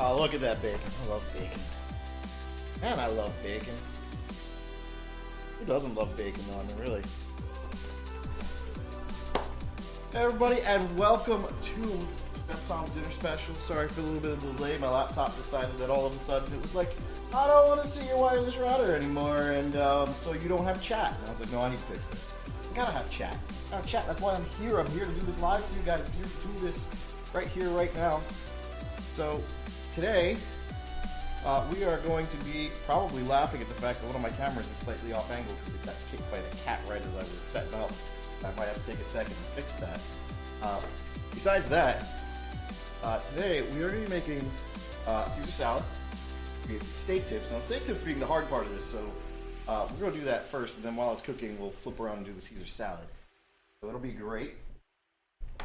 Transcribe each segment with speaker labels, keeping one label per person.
Speaker 1: Oh, look at that bacon. I love bacon. Man, I love bacon. Who doesn't love bacon, though? I mean, really. Hey, everybody, and welcome to Chef Tom's Dinner Special. Sorry for a little bit of delay. My laptop decided that all of a sudden it was like, I don't want to see your wireless router anymore, and so you don't have chat. And I was like, no, I need to fix this. I gotta have chat. I gotta chat. That's why I'm here. I'm here to do this live for you guys. I'm here to do this right here, right now. So today, we are going to be probably laughing at the fact that one of my cameras is slightly off angle because it got kicked by the cat right as I was setting up. I might have to take a second to fix that. Besides that, today we are going to be making Caesar salad, steak tips. Now, steak tips being the hard part of this, so we're going to do that first, and then while it's cooking, we'll flip around and do the Caesar salad. So it'll be great.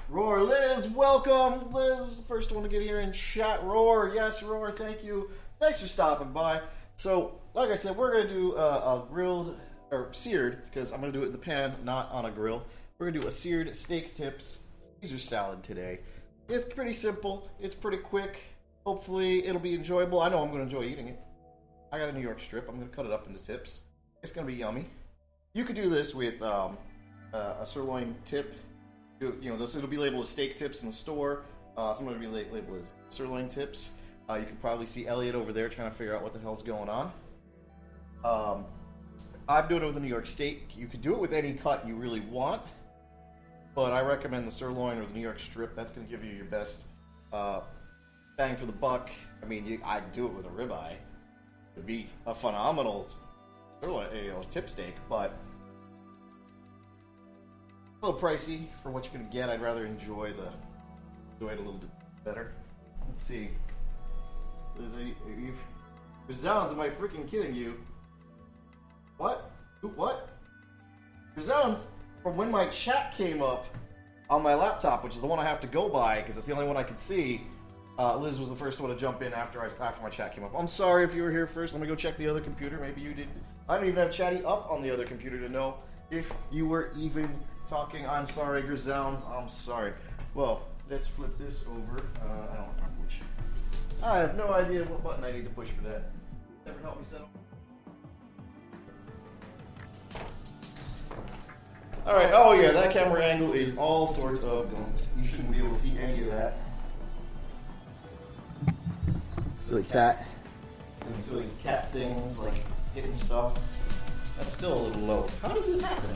Speaker 1: Roar, Liz, welcome. Liz, the first one to get here in chat. Roar, yes, Roar, thank you. Thanks for stopping by. So, like I said, we're going to do a grilled, or seared, because I'm going to do it in the pan, not on a grill. We're going to do a seared steak tips Caesar salad today. It's pretty simple. It's pretty quick. Hopefully, it'll be enjoyable. I know I'm going to enjoy eating it. I got a New York strip. I'm going to cut it up into tips. It's going to be yummy. You could do this with a sirloin tip. You know, it'll be labeled as steak tips in the store. Some of it will be labeled as sirloin tips. You can probably see Elliot over there trying to figure out what the hell's going on. I'm doing it with a New York steak. You could do it with any cut you really want, but I recommend the sirloin or the New York strip. That's going to give you your best bang for the buck. I mean, I'd do it with a ribeye. It'd be a phenomenal sirloin, tip steak, but a little pricey for what you're going to get. I'd rather enjoy it a little bit better. Let's see. Zounds, am I freaking kidding you? What? What? Zounds, from when my chat came up on my laptop, which is the one I have to go by because it's the only one I could see, Liz was the first one to jump in after my chat came up. I'm sorry if you were here first. Let me go check the other computer. Maybe you did. I don't even have Chatty up on the other computer to know if you were even talking. I'm sorry, Grizounds. I'm sorry. Well, let's flip this over. I don't remember which. I have no idea what button I need to push for that. Never help me set up. Alright, oh yeah, that camera angle is all sorts of gunt. You shouldn't be able to see any of that. Silly cat. And silly cat things like hitting stuff. That's still a little low. How did this happen?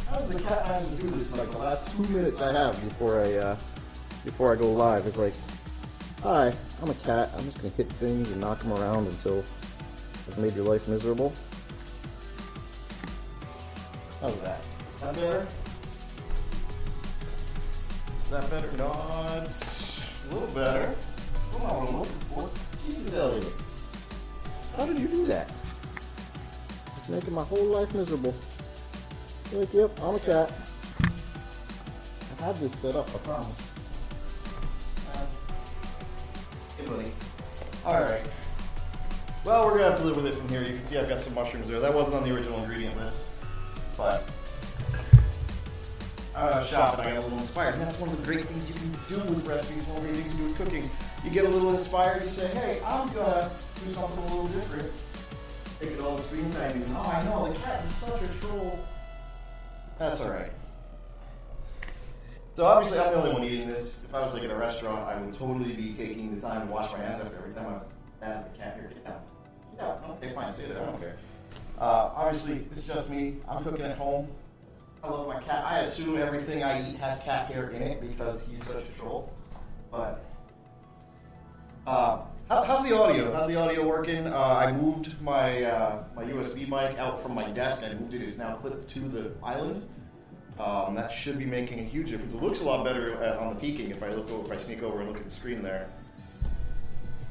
Speaker 1: How does the cat manage to do this in like the last 2 minutes I have before I go live? It's like, hi, I'm a cat. I'm just gonna hit things and knock them around until I've made your life miserable. How's that? Is that better? Is that better? No, it's a little better. That's not what I'm looking for. Jesus, Elliot. How did you do that? Just making my whole life miserable. You're like, yep, I'm a cat. I had this set up, I promise. Hey, buddy. Alright. Well, we're going to have to live with it from here. You can see I've got some mushrooms there. That wasn't on the original ingredient list. But I was shopping, I got a little inspired. And that's one of the great things you can do with recipes, one of the great things you do with cooking. You get a little inspired, you say, hey, I'm going to do something a little different. Take it all the screen time. And, oh, I know, the cat is such a troll. That's alright. So obviously I'm the only one eating this. If I was like at a restaurant, I would totally be taking the time to wash my hands after every time I've had the cat here. Get down. Get down. Okay, fine, stay there, I don't care. Obviously, it's just me. I'm cooking at home. I love my cat. I assume everything I eat has cat hair in it because he's such a troll. But how's the audio? How's the audio working? I moved my my USB mic out from my desk. I moved it. It's now clipped to the island. That should be making a huge difference. It looks a lot better on the peaking if I sneak over and look at the screen there.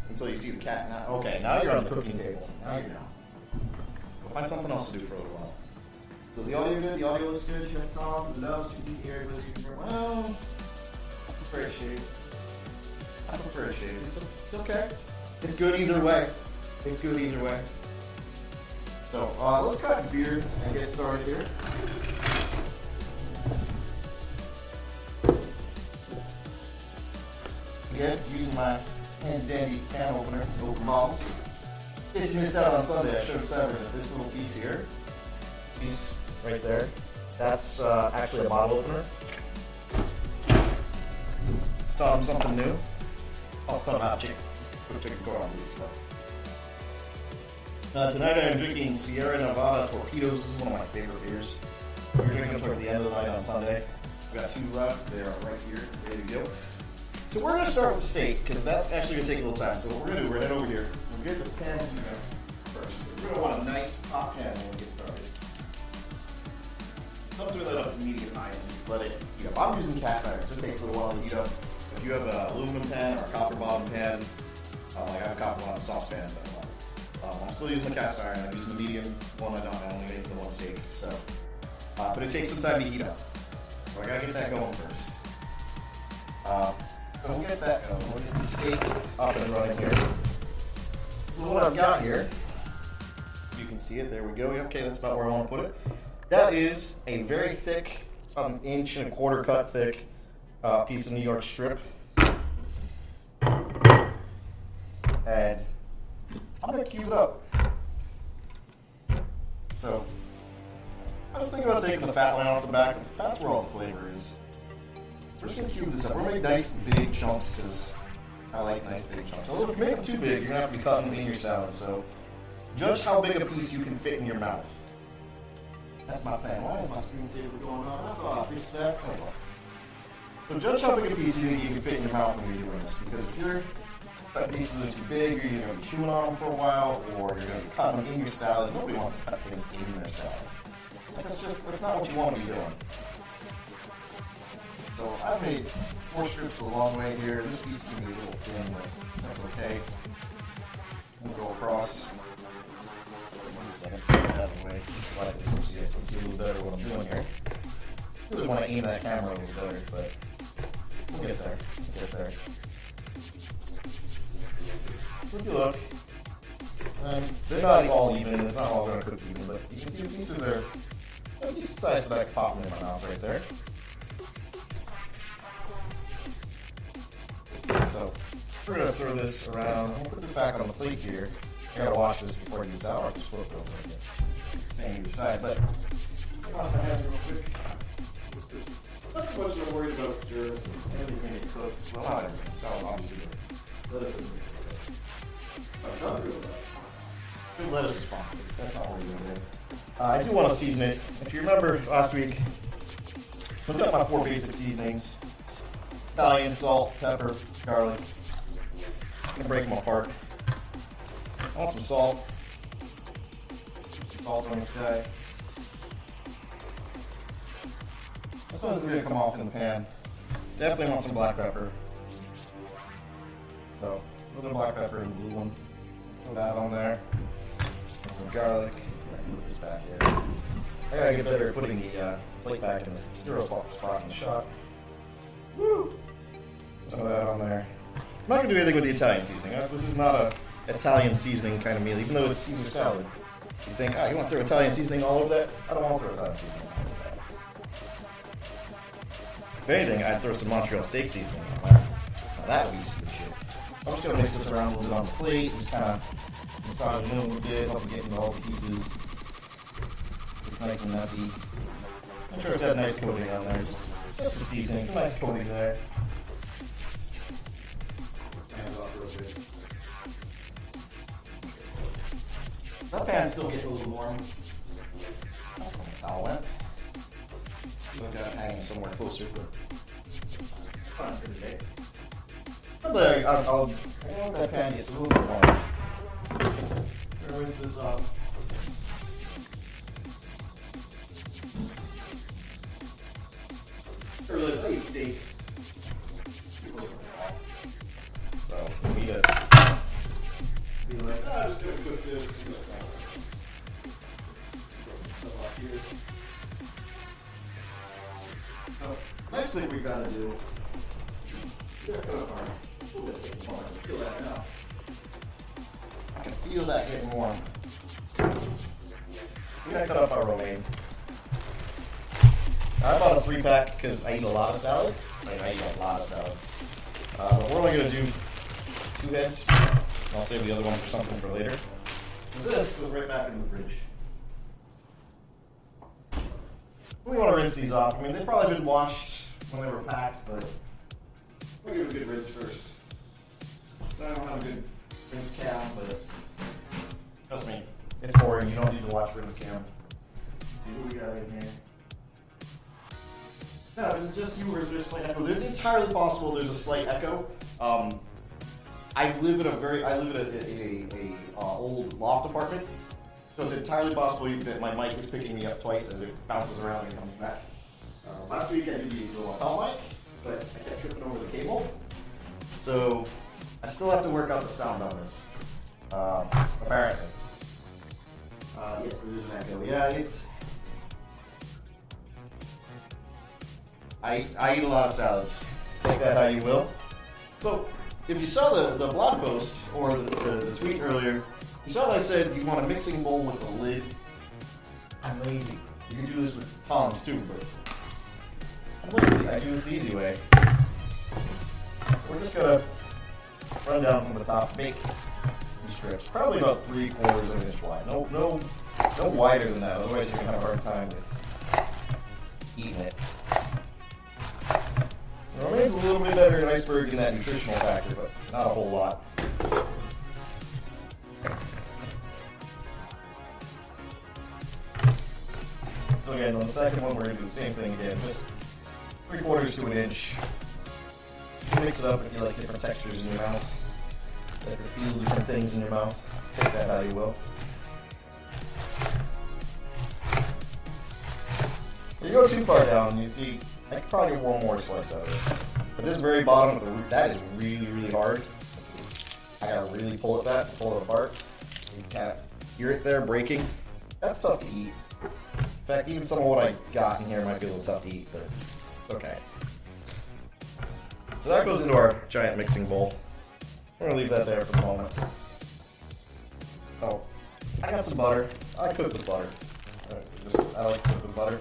Speaker 1: Until you see the cat. Now, okay, now you're on the cooking table. Now you're down. Find something else to do for a little while. So the audio good? The audio looks good. Tom loves to eat here. Well, I prefer a shade. I prefer a shade. It's okay. It's good either way. It's good either way. So let's cut the beard and get started here. Again, using my hand dandy can opener to open bottles. In case you missed out on Sunday, I showed Severin this little piece here. Piece right there. That's actually a bottle opener. Taught him something new. Also taught him how to put chicken core on these. Tonight I'm drinking Sierra Nevada Torpedoes. This is one of my favorite beers. We're drinking them towards the end of the night on Sunday. We've got 2 left. They are right here, ready to go. So we're going to start with steak, because that's actually going to take a little time. So what we're going to do, we're going to head over here. We're get this pan in here first. You're going to want a nice hot pan when we get started. Don't really let it up to medium high and just let it heat up. I'm using cast iron, so it takes a little while to heat up. If you have an aluminum pan or a copper bottom pan, like I have a copper bottom saucepan, I'm still using the cast iron. I'm using the medium one. I only make the one steak. So, but it takes some time to heat up. So I gotta get that going first. So we'll get that going. We'll get the steak up and running here. So what I've got here, you can see it. There we go. Okay, that's about where I want to put it. That is a very thick, about an 1.25 inch cut thick piece of New York strip. And I'm going to cube it up. So, I was thinking about taking the fat line off the back, but the fat's where all the flavor is. So we're just going to cube this up. We're going to make nice big chunks because I like nice big chunks. Although if you make it too big, you're going to have to be cutting them in your salad. So, judge how big a piece you can fit in your mouth. That's my plan. Why is my screensaver going on? I thought I fixed that. Oh, well. So judge how big a piece you think you can fit in your mouth when you're doing this. Because if your pieces are too big, you're either going to be chewing on them for a while, or you're going to be cutting them in your salad. Nobody wants to cut things in their salad. Like, that's not what you want to be doing. So I've made 4 strips a long way here. This piece is going to be a little thin, but that's okay. We'll go across. Out of the way, just like this, so you guys can see a little better what I'm doing here. I really want to aim that camera a little better, but we'll get there. We'll get there. So if you look, they're not all even, it's not all going to cook even, but you can see the pieces are a decent size that I can pop them in my mouth right there. So we're going to throw this around. I'm going to put this back on the plate here. I gotta wash this before it gets out, or just flip it over again. Same either side, but wash my hands real quick. Not so much I'm worried about germs, everything's gonna get cooked. Well, not everything, salad obviously, but lettuce isn't gonna get cooked. I'm not real bad. Good lettuce is fine. That's not what we're doing. I do want to season it. If you remember last week, look at my 4 basic seasonings. Italian, salt, pepper, garlic. I'm gonna break them apart. I want some salt. Some salt on this guy. This one's going to come off in the pan. Definitely want some black pepper. So, a little bit of black pepper in the blue one. Throw that on there. And some garlic. Put this back here. I gotta get better at putting the plate back in the 0 spot in the shot. Woo! Some of that on there. I'm not going to do anything with the Italian seasoning. This is not a Italian seasoning kind of meal, even though it's Caesar salad. You think, you want to throw Italian seasoning all over that? I don't want to throw Italian seasoning all over that. If anything, I'd throw some Montreal steak seasoning on there. Now that would be some good shit. So I'm just going to mix this around a little bit on the plate, just kind of massage it in a little bit, help it get into all the pieces. It's nice and messy. Make sure it's got a nice coating on there. Just the seasoning, some nice coating there. Hands off real quick. That pan's still getting a little warm. That's where my towel went. I've got it hanging somewhere closer, but fine for today. But there, I'll let that pan get a little bit warm. Rinse this off. I realize I eat steak. So, for me to be like, I'm just going to cook this. So, next thing we've got to do, we got to cut up our, feel that now. I can feel that getting warm. We got to cut up our romaine. I bought a 3-pack because I eat a lot of salad. I eat a lot of salad. But we're only going to do 2 heads. I'll save the other one for something for later. So this goes right back in the fridge. We want to rinse these off. I mean, they've probably been washed when they were packed, but we'll give it a good rinse first. So I don't have a good rinse cam, but trust me, it's boring. You don't need to watch rinse cam. Let's see what we got in here. No, is it just you or is there a slight echo? It's entirely possible there's a slight echo. I live in a old loft apartment, so it's entirely possible that my mic is picking me up twice as it bounces around and comes back. Last week I did the lapel mic, but I kept tripping over the cable, so I still have to work out the sound on this. Apparently. Yes, there is an echo. Yeah, it's. I eat a lot of salads. Take that how you will. So, if you saw the blog post or the tweet earlier, you saw that I said you want a mixing bowl with a lid. I'm lazy. You can do this with tongs too, but I'm lazy. I do this the easy way. So we're just gonna run down from the top, make some strips, probably about 3/4 of an inch wide. No wider than that. Otherwise, you're gonna have a hard time with eating it. It remains a little bit better than iceberg in that nutritional factor, but not a whole lot. So again, on the second one, we're going to do the same thing again, just 3/4 to an inch. You can mix it up if you like different textures in your mouth. Like to feel different things in your mouth. Take that how you will. If you go too far down, you see, I could probably get one more slice out of it. But this very bottom of the root, that is really, really hard. I gotta really pull it apart. You kind of hear it there breaking. That's tough to eat. In fact, even some of what I got in here might be a little tough to eat, but it's okay. So that goes into our giant mixing bowl. I'm gonna leave that there for the moment. So, I got some butter. I cook with butter. I like to cook with butter.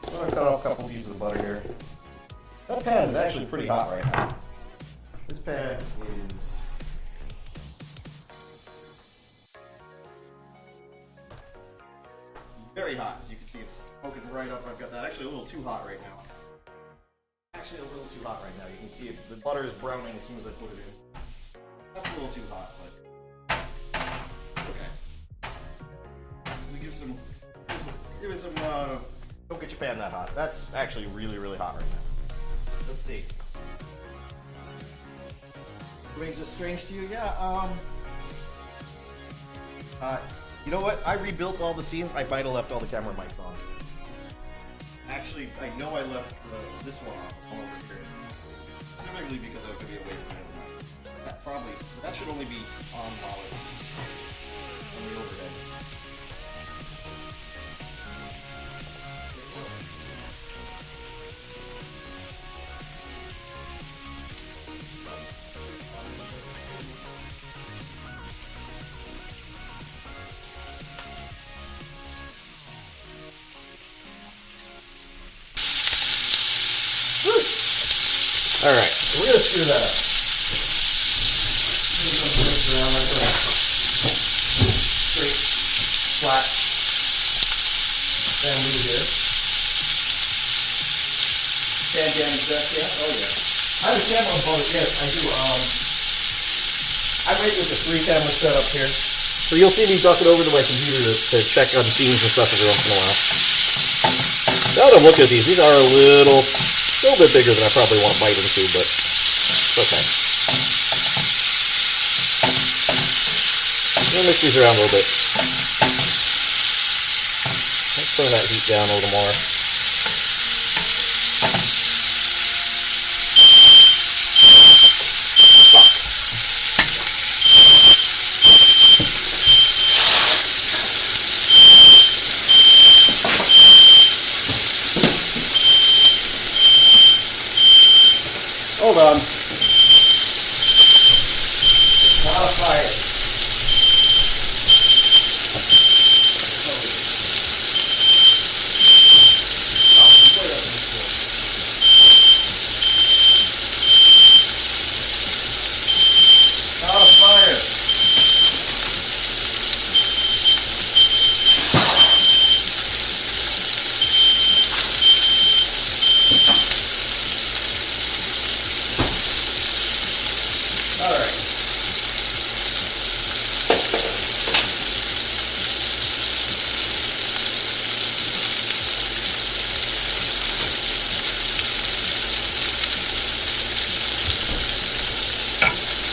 Speaker 1: I'm going to cut off a couple pieces of butter here. That pan is actually pretty hot right now. This pan is very hot. As you can see, it's poking right up. I've got that actually a little too hot right now. Actually a little too hot right now. You can see it, the butter is browning as soon as I put it in. That's a little too hot, but okay. Give it some, don't get your pan that hot. That's actually really, really hot right now. Let's see. Rings is strange to you? Yeah, you know what? I rebuilt all the scenes. I might have left all the camera mics on. Actually, I know I left this one on over here. Specifically because I was going to be away from it. That should only be on while it's on the overhead. Alright, so we're going to screw that up. Around like that. Straight, flat bamboo here. Can damage that, yeah? Oh yeah. I have a camera on it, yes, I do. I made this a 3-camera setup here. So you'll see me ducking over to my computer to check on scenes and stuff every once in a while. Now that I'm looking at these are a little bit bigger than I probably want to bite into, but it's okay. I'm going to mix these around a little bit. Let's turn that heat down a little more. Fuck. Hold on. It's not a fire. Not a fire.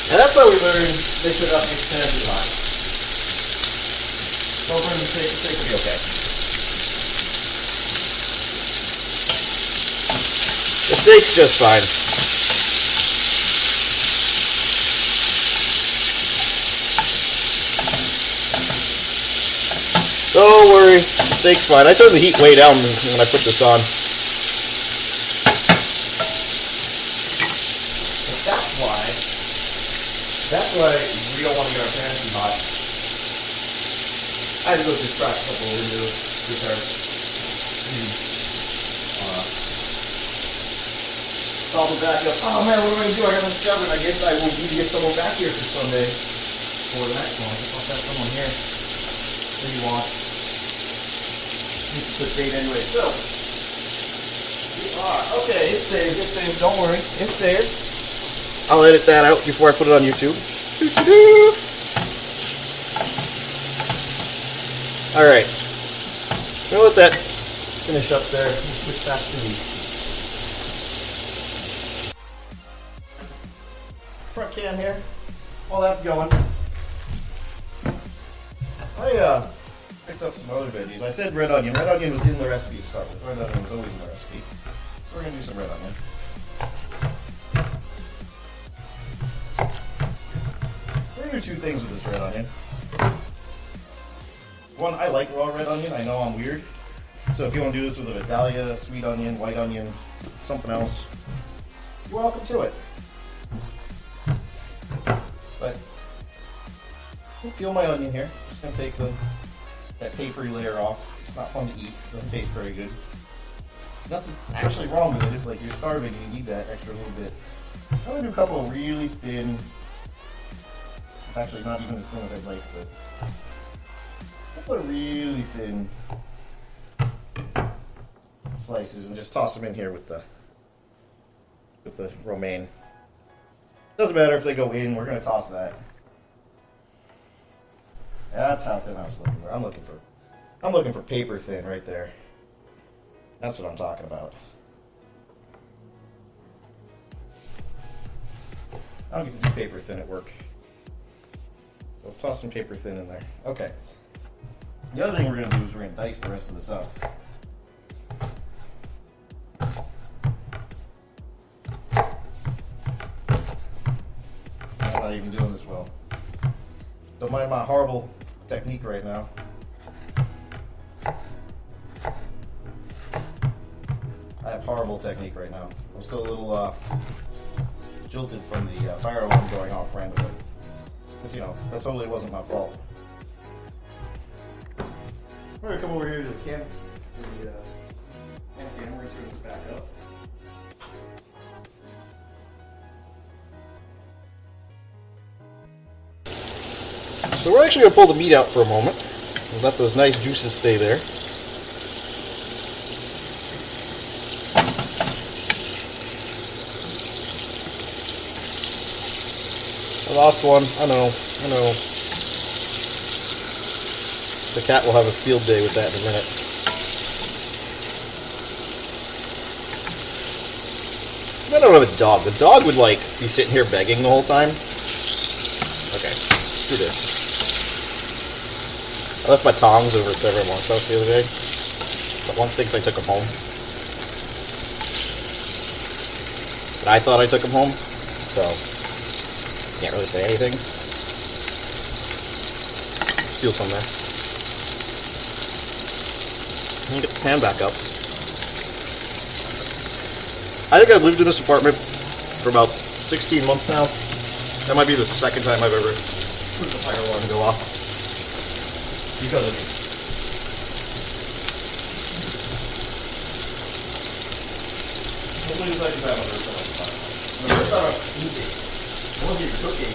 Speaker 1: And that's how we learn mix it up, mix pan too hot. Don't burn the steak, the steak will be okay.
Speaker 2: The steak's just fine. Don't worry, the steak's fine. I turned the heat way down when I put this on.
Speaker 1: That's why we don't want to get our pan too hot. I had to go just crack a couple of windows with our call them back up. Oh man, what am I going to do? I got to discover it. I guess I will need to get someone back here for Sunday. For the next one. I guess I'll have someone here. Maybe wants. Needs to put date anyway. So, we are. Okay, it's saved. It's saved. Don't worry. It's saved.
Speaker 2: I'll edit that out before I put it on YouTube. Alright. We'll let that
Speaker 1: Finish up there. Let's switch back to the front cam here. While that's going, I picked up some other veggies. I said red onion. Red onion was in the recipe to start with. Red onion was always in the recipe. So we're going to do some red onion. We're going to do two things with this red onion. One, I like raw red onion. I know I'm weird. So if you want to do this with a Vidalia, sweet onion, white onion, something else, you're welcome to it. But I'll peel my onion here. Just going to take that papery layer off. It's not fun to eat. It doesn't taste very good. There's nothing actually wrong with it. If like you're starving and you need that extra little bit. I'm going to do a couple of really thin, it's actually not even as thin as I'd like, but a couple of really thin slices and just toss them in here with the romaine. Doesn't matter if they go in, we're going to toss that. That's how thin I was looking for. I'm looking for paper thin right there. That's what I'm talking about. I don't get to do paper thin at work. So let's toss some paper thin in there. Okay. The other thing we're going to do is we're going to dice the rest of this up. I'm not even doing this well. Don't mind my horrible technique right now. I have horrible technique right now. I'm still a little jilted from the fire alarm going off randomly. Because, you know, that totally wasn't my fault. We're going to come over here to the camera. We're going to turn this back up.
Speaker 2: So we're actually going to pull the meat out for a moment. We'll let those nice juices stay there. I lost one. I know. The cat will have a field day with that in a minute. I don't have a dog. The dog would like be sitting here begging the whole time. Okay, screw this. I left my tongs over at Severin Monk's house the other day. But one thinks I took them home. But I thought I took them home, so can't really say anything. Steal some there. Let me get the pan back up. I think I've lived in this apartment for about 16 months now. That might be the second time I've ever heard the fire alarm go off. Because of me.
Speaker 1: Hopefully it's like that one. The first time I'm eating. I wasn't even cooking.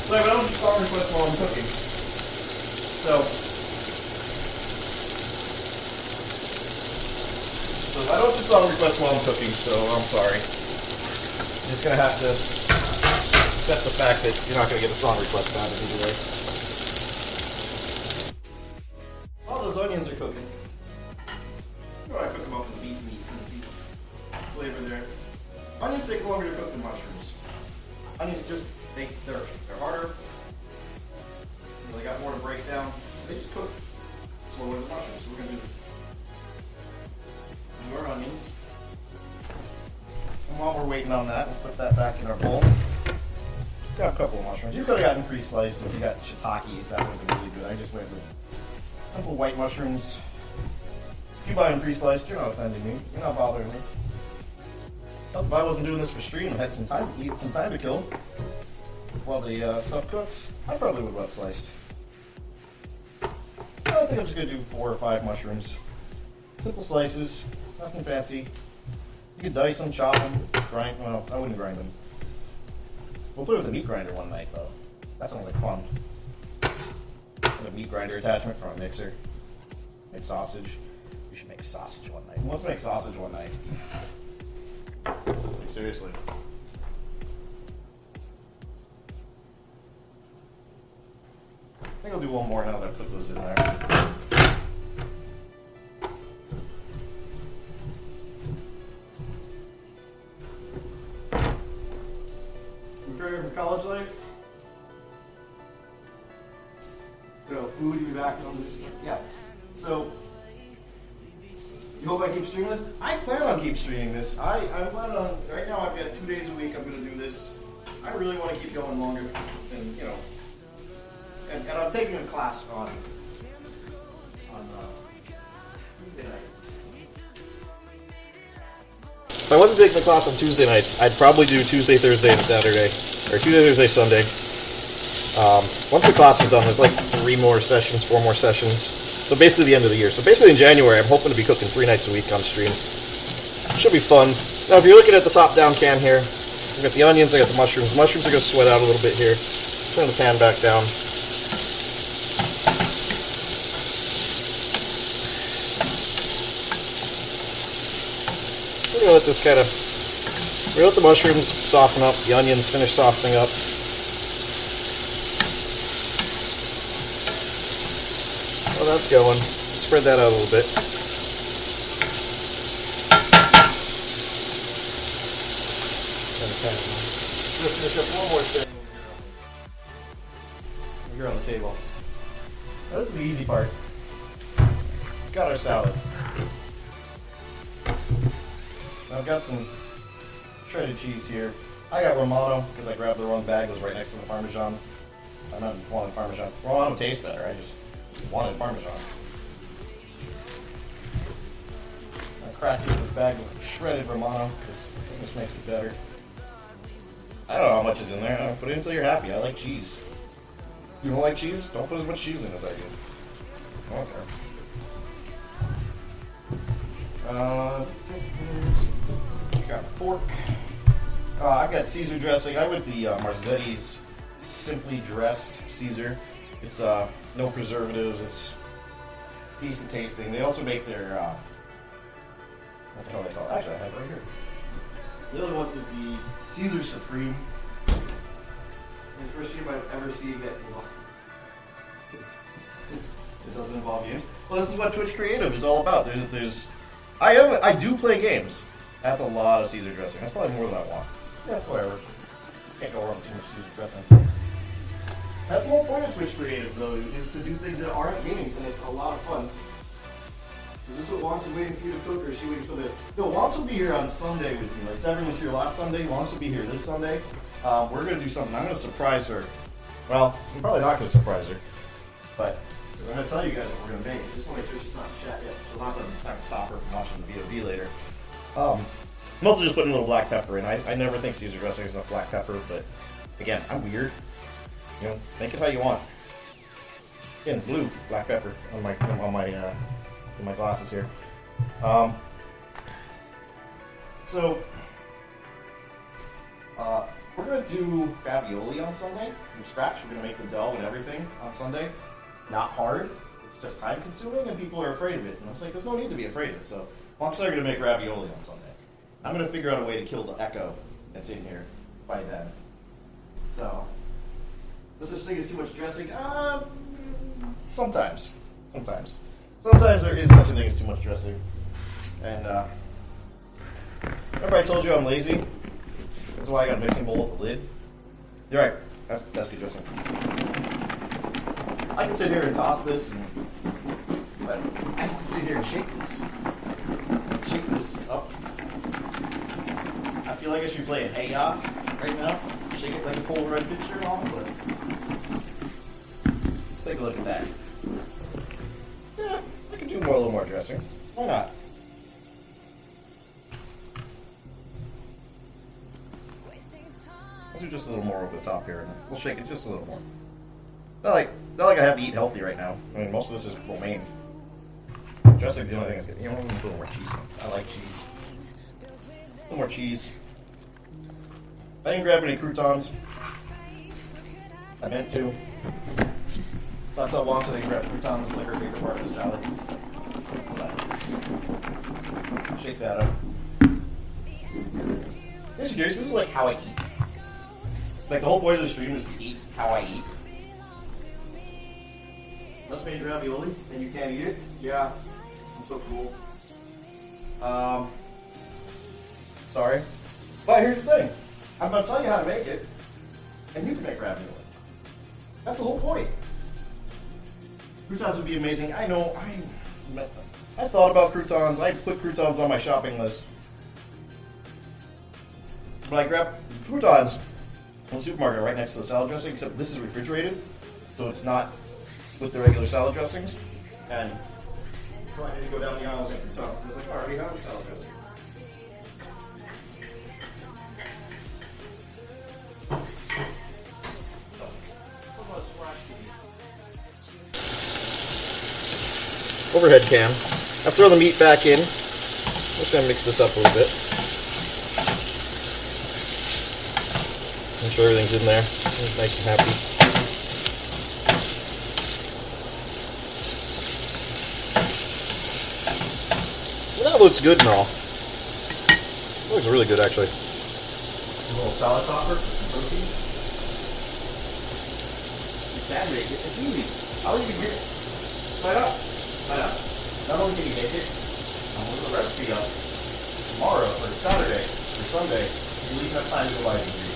Speaker 1: So I don't do song requests while I'm cooking. So I don't do song requests while I'm cooking, so I'm sorry. I'm just gonna have to accept the fact that you're not gonna get a song request out of me today. onions take longer to cook than mushrooms. Onions just, they're harder. They got more to break down. They just cook slower than mushrooms. So we're going to do our onions. And while we're waiting on that, we'll put that back in our bowl. Got a couple of mushrooms. You could have gotten pre-sliced if you got shiitakes. That would have been really good. I just went with simple white mushrooms. If you buy them pre-sliced, you're not offending me. You're not bothering me. If I wasn't doing this for stream and had some time to kill while the stuff cooks, I probably would have wet sliced. So I think I'm just going to do 4 or 5 mushrooms. Simple slices, nothing fancy. You can dice them, chop them, grind. Well, I wouldn't grind them. We'll play with the meat grinder one night, though. That sounds like fun. Get a meat grinder attachment from a mixer. Make sausage. We should make sausage one night. Let's make sausage one night. Like, seriously. I think I'll do one more now that I put those in there. Preparing for college life? Food, you be back on this. Yeah. So, you hope I keep streaming this? I plan on keep streaming this. I plan on, right now I've got 2 days a week I'm going to do this. I really want to keep going longer than, you know. And I'm taking a class on Tuesday nights.
Speaker 2: If I wasn't taking the class on Tuesday nights, I'd probably do Tuesday, Thursday, and Saturday. Or Tuesday, Thursday, Sunday. Once the class is done, there's like 4 more sessions. So basically the end of the year. So basically in January, I'm hoping to be cooking 3 nights a week on stream. Should be fun. Now if you're looking at the top-down can here, I got the onions, I got the mushrooms. The mushrooms are going to sweat out a little bit here. Turn the pan back down. We're going to let this kind of, we're going to let the mushrooms soften up, the onions finish softening up. Oh, that's going. Spread that out a little bit. Finish up one more thing
Speaker 1: here on the table. Now, this is the easy part. Got our salad. Now I've got some shredded cheese here. I got Romano because I grabbed the wrong bag. It was right next to the Parmesan. I'm not wanting Parmesan. Romano tastes better. I just wanted Parmesan. I cracked it with a bag of shredded Romano because it just makes it better. I don't know how much is in there. I put it until you're happy. I like cheese. You don't like cheese? Don't put as much cheese in as I do. Okay. Got a fork. I've got Caesar dressing. I went the Marzetti's Simply Dressed Caesar. It's no preservatives. It's decent tasting. They also make their what the hell they call it? Actually, I have it right here. The other one is the Caesar Supreme. And the first game I've ever seen that it doesn't involve you. Well, this is what Twitch Creative is all about. I do play games. That's a lot of Caesar dressing. That's probably more than I want. Yeah, whatever. Can't go wrong with too much Caesar dressing. That's the whole point of Twitch Creative, though, is to do things that aren't games, and it's a lot of fun. Is this what Wonks is waiting for you to cook, or is she waiting for this? No, Wonks will be here on Sunday with me. Like Severin was here last Sunday. Wonks will be here this Sunday. We're going to do something. I'm going to surprise her. Well, I'm probably not going to surprise her, but I'm going to tell you guys what we're going to make. I just want to make sure she's not in chat yet. She's not going to stop her from watching the VOD later. I'm also just putting a little black pepper in. I never think Caesar dressing is enough black pepper, but again, I'm weird. You know, make it how you want. Again, blue black pepper on my in my glasses here. We're gonna do ravioli on Sunday from scratch. We're gonna make the dough and everything on Sunday. It's not hard. It's just time consuming, and people are afraid of it. And I was like, there's no need to be afraid of it. So, Wonks are gonna make ravioli on Sunday. I'm gonna figure out a way to kill the echo that's in here by then. So, does this thing is too much dressing? Sometimes there is such a thing as too much dressing. And remember I told you I'm lazy? why I got a mixing bowl with a lid. You're right. That's good dressing. I can sit here and toss this, but I have to sit here and shake this. Shake this up. I feel like I should be playing Hey Ya right now. Shake it like a Polaroid picture on, but let's take a look at that. Yeah, I could do a little more dressing. Why not? Let's do just a little more over the top here. We'll shake it just a little more. Not like I have to eat healthy right now. I mean, most of this is romaine. Dressing's the only thing that's good. You know, I'm gonna put a little more cheese on. I like cheese. A little more cheese. I didn't grab any croutons. I meant to. It's not so long since I didn't grab croutons. It's like our favorite part of the salad. Shake that up. If you're curious, this is like how I eat. Like the whole point of the stream is to eat how I eat. Just made ravioli and you can't eat it? Yeah. I'm so cool. Sorry. But here's the thing. I'm going to tell you how to make it, and you can make ravioli. That's the whole point. Croutons would be amazing. I know. I thought about croutons. I put croutons on my shopping list. But I grabbed croutons in the supermarket right next to the salad dressing, except this is refrigerated, so it's not with the regular salad dressings. And so I had to go down the aisle and get croutons. I was like, I already have a salad dressing.
Speaker 2: Overhead cam. I'll throw the meat back in. Just gonna mix this up a little bit. Make sure everything's in there. It's nice and happy. Well, that looks good and all. It looks really good, actually.
Speaker 1: A little salad topper for some protein. You can make it. It's easy. I'll even make it. Sign up. Sign up. Not only can you make it, I'm going to the recipe up tomorrow or Saturday or Sunday. You leave enough time to go buy the ingredients.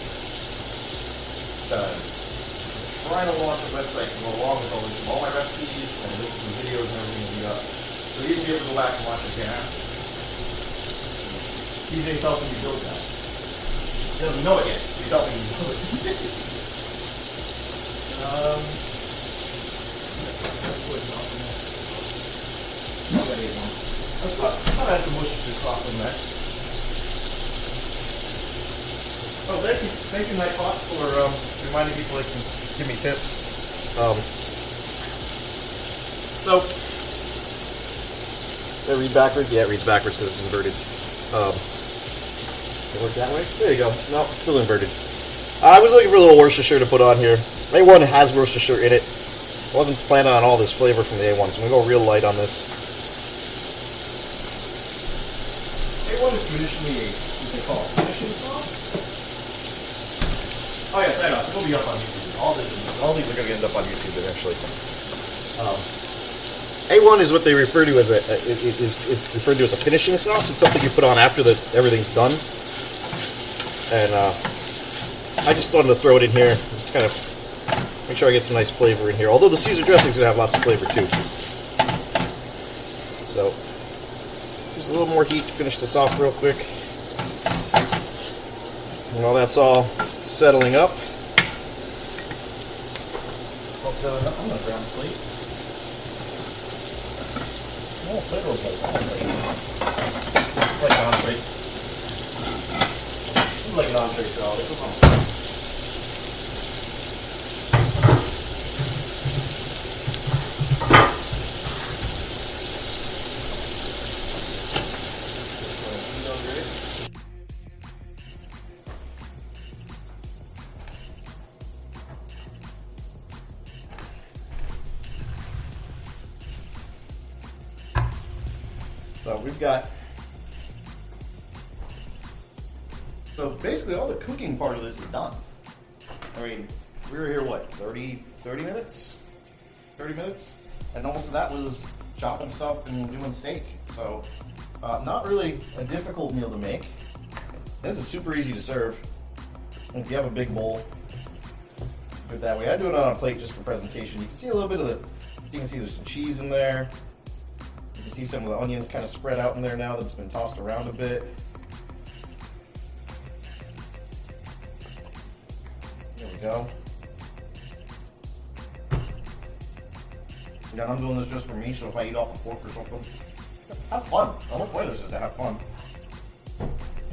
Speaker 1: Because I'm trying to launch a website to go along with all my recipes and links and videos and everything will be up. So you can be able to go back and watch it again after. TJ's helping me build that. He doesn't know it yet. He's helping me build it. I'll add some Worcestershire sauce in there. Oh, thank you, Nightbot, for reminding people they can give me tips.
Speaker 2: So, did I read backwards? Yeah, it reads backwards because it's inverted. It work that way? There you go. No, it's still inverted. I was looking for a little Worcestershire to put on here. A1 has Worcestershire in it. I wasn't planning on all this flavor from the A1, so I'm going to go real light on this.
Speaker 1: A1 is traditionally what they call finishing sauce. Oh yes, I know. It'll be up on YouTube. All these are going to end up on YouTube eventually.
Speaker 2: A1 is what they refer to as is referred to as a finishing sauce. It's something you put on after everything's done. And I just wanted to throw it in here, just kind of make sure I get some nice flavor in here. Although the Caesar dressing's gonna have lots of flavor too. So just a little more heat to finish this off real quick. And while that's all settling up,
Speaker 1: I'm gonna grab a plate. Oh, flavorful. It's like an entree. It's like an entree salad. So we've got, so basically all the cooking part of this is done. I mean, we were here, what, 30 minutes? 30 minutes? And most of that was chopping stuff and doing steak. So not really a difficult meal to make. This is super easy to serve. And if you have a big bowl, do it that way. I do it on a plate just for presentation. You can see a little bit of the, you can see there's some cheese in there. You can see some of the onions kind of spread out in there now that's been tossed around a bit. There we go. Yeah, I'm doing this just for me, so if I eat off a fork or something, have fun. The whole point of this is to have fun. Then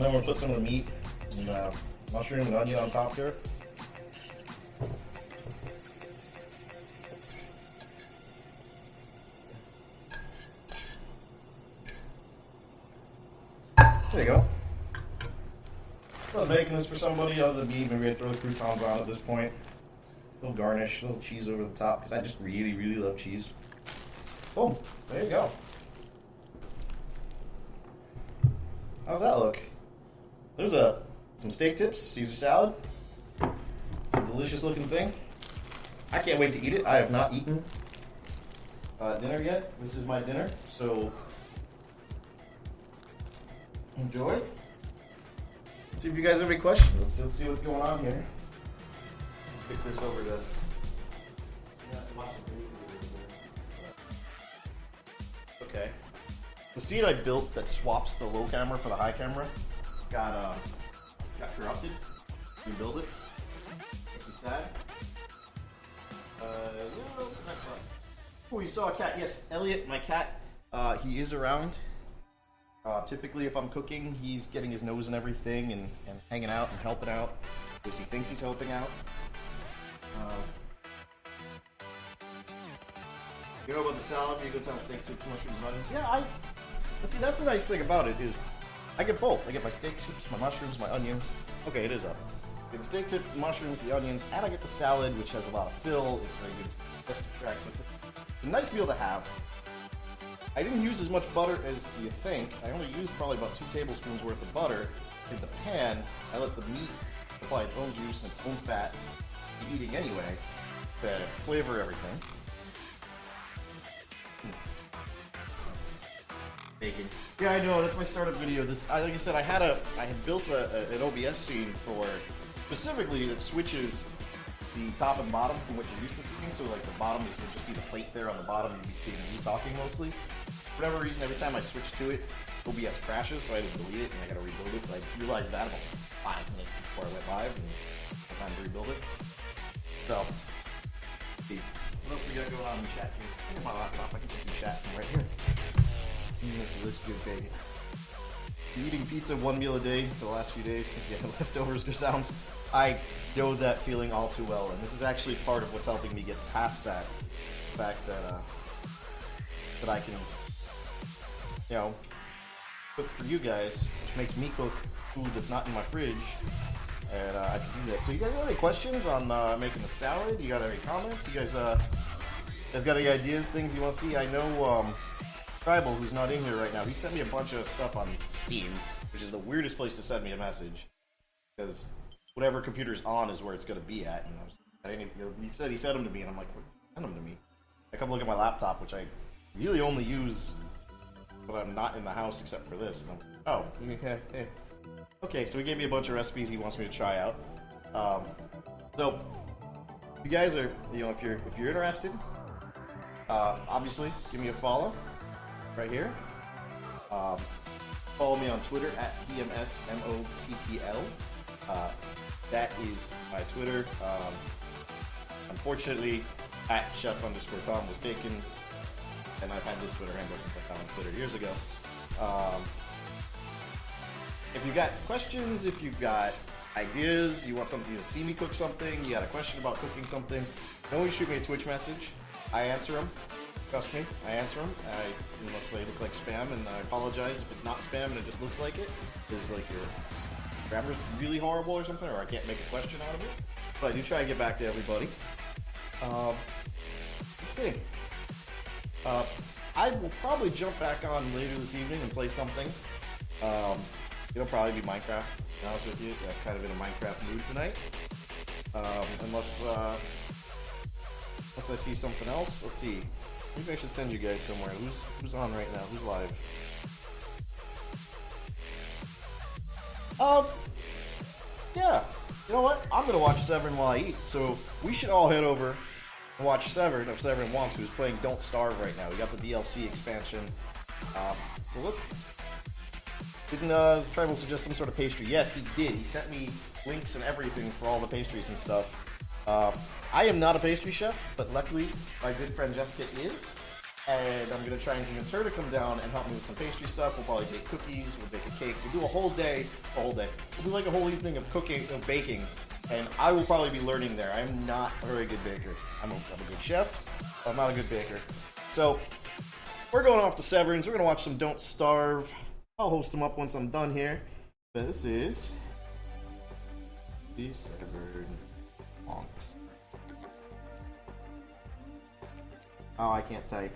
Speaker 1: I'm going to put some of the meat and mushroom and onion on top here. There you go. I was making this for somebody other than me. Maybe I'd throw the croutons on at this point. A little garnish, a little cheese over the top, because I just really, really love cheese. Boom. There you go. How's that look? There's some steak tips, Caesar salad. It's a delicious looking thing. I can't wait to eat it. I have not eaten dinner yet. This is my dinner, so enjoy. Let's see if you guys have any questions. Let's see what's going on here. Pick this over to. Okay. The seat I built that swaps the low camera for the high camera got corrupted. Rebuild it. Make you sad. Oh, you saw a cat. Yes, Elliot, my cat. He is around. Typically, if I'm cooking, he's getting his nose in everything and hanging out and helping out because he thinks he's helping out. You know about the salad? You go down steak, chips, mushrooms, onions. Yeah, see. That's the nice thing about it is I get both. I get my steak chips, my mushrooms, my onions. Okay, it is up. I get the steak chips, the mushrooms, the onions, and I get the salad, which has a lot of fill. It's very good digestive tract. So it's a nice meal to have. I didn't use as much butter as you think. I only used probably about 2 tablespoons worth of butter in the pan. I let the meat apply its own juice and its own fat to eating anyway to flavor everything. Bacon. Yeah, I know. That's my startup video. Like I said, I had built an OBS scene for specifically that switches the top and bottom from what you're used to seeing. So like the bottom would just be the plate there on the bottom. You'd be seeing me talking mostly. For whatever reason, every time I switch to it, OBS crashes, so I had to delete it and I got to rebuild it. But I realized that about 5 minutes before I went live, and it's time to rebuild it. So, let's see. What else we got going on in the chat here? I got my laptop. I can take the chat from right here. This looks good, baby. Eating pizza 1 meal a day for the last few days since you had leftovers or sounds. I know that feeling all too well, and this is actually part of what's helping me get past that. The fact that that I can, you know, cook for you guys, which makes me cook food that's not in my fridge, and I can do that. So you guys have any questions on making the salad? You got any comments? You guys got any ideas, things you want to see? I know Tribal, who's not in here right now, he sent me a bunch of stuff on Steam, which is the weirdest place to send me a message, because whatever computer's on is where it's going to be at. And he sent them to me, and I'm like, send them to me. I come look at my laptop, which I really only use when I'm not in the house except for this. And okay, so he gave me a bunch of recipes he wants me to try out. So if you guys are, if you're interested, obviously give me a follow right here. Follow me on Twitter at TMSMOTTL. That is my Twitter. Unfortunately, at chef_Tom was taken, and I've had this Twitter handle since I found on Twitter years ago. If you've got questions, if you've got ideas, you want something to see me cook something, you got a question about cooking something, always shoot me a Twitch message. I answer them. Trust me, I answer them. Unless they look like spam, and I apologize if it's not spam and it just looks like it. Because like your grammar's really horrible or something, or I can't make a question out of it. But I do try to get back to everybody. Let's see. I will probably jump back on later this evening and play something. It'll probably be Minecraft, to be honest with you. I'm kind of in a Minecraft mood tonight. Unless I see something else. Let's see. Maybe I should send you guys somewhere. Who's on right now? Who's live? Yeah. You know what? I'm gonna watch Severin while I eat, so we should all head over and watch Severin, if Severin wants, who's playing Don't Starve right now. We got the DLC expansion. So look. Didn't Tribal suggest some sort of pastry? Yes, he did. He sent me links and everything for all the pastries and stuff. I am not a pastry chef, but luckily my good friend Jessica is. And I'm going to try and convince her to come down and help me with some pastry stuff. We'll probably bake cookies, we'll bake a cake. We'll do a whole day. We'll do like a whole evening of cooking, of baking. And I will probably be learning there. I'm not a very good baker. I'm a good chef, but I'm not a good baker. So, we're going off to Severin's. We're going to watch some Don't Starve. I'll host them up once I'm done here. This is the Severin Monks. Oh, I can't type.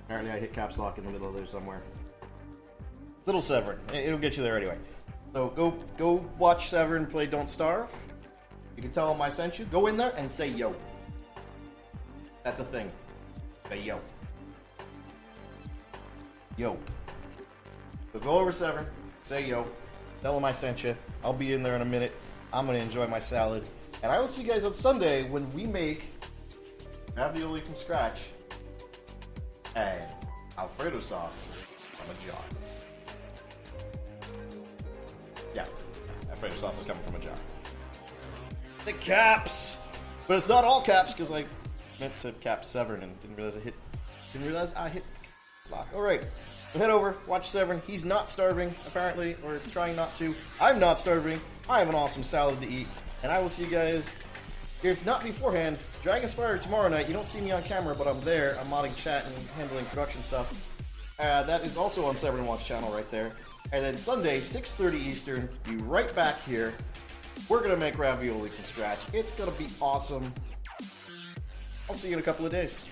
Speaker 1: Apparently I hit caps lock in the middle of there somewhere. Little Severin. It'll get you there anyway. So go watch Severin play Don't Starve. You can tell him I sent you. Go in there and say yo. That's a thing. Say yo. Yo. So go over Severin, say yo, tell him I sent you. I'll be in there in a minute. I'm going to enjoy my salad. And I will see you guys on Sunday when we make ravioli from scratch and Alfredo sauce from a jar. Yeah, Alfredo sauce is coming from a jar. The caps! But it's not all caps because I meant to cap Severin and didn't realize I hit lock. Alright, so head over, watch Severin. He's not starving, apparently, or trying not to. I'm not starving. I have an awesome salad to eat. And I will see you guys, if not beforehand, Dragonspire tomorrow night. You don't see me on camera, but I'm there. I'm modding chat and handling production stuff. That is also on Severin Watch channel right there. And then Sunday, 6:30 Eastern, be right back here. We're going to make ravioli from scratch. It's going to be awesome. I'll see you in a couple of days.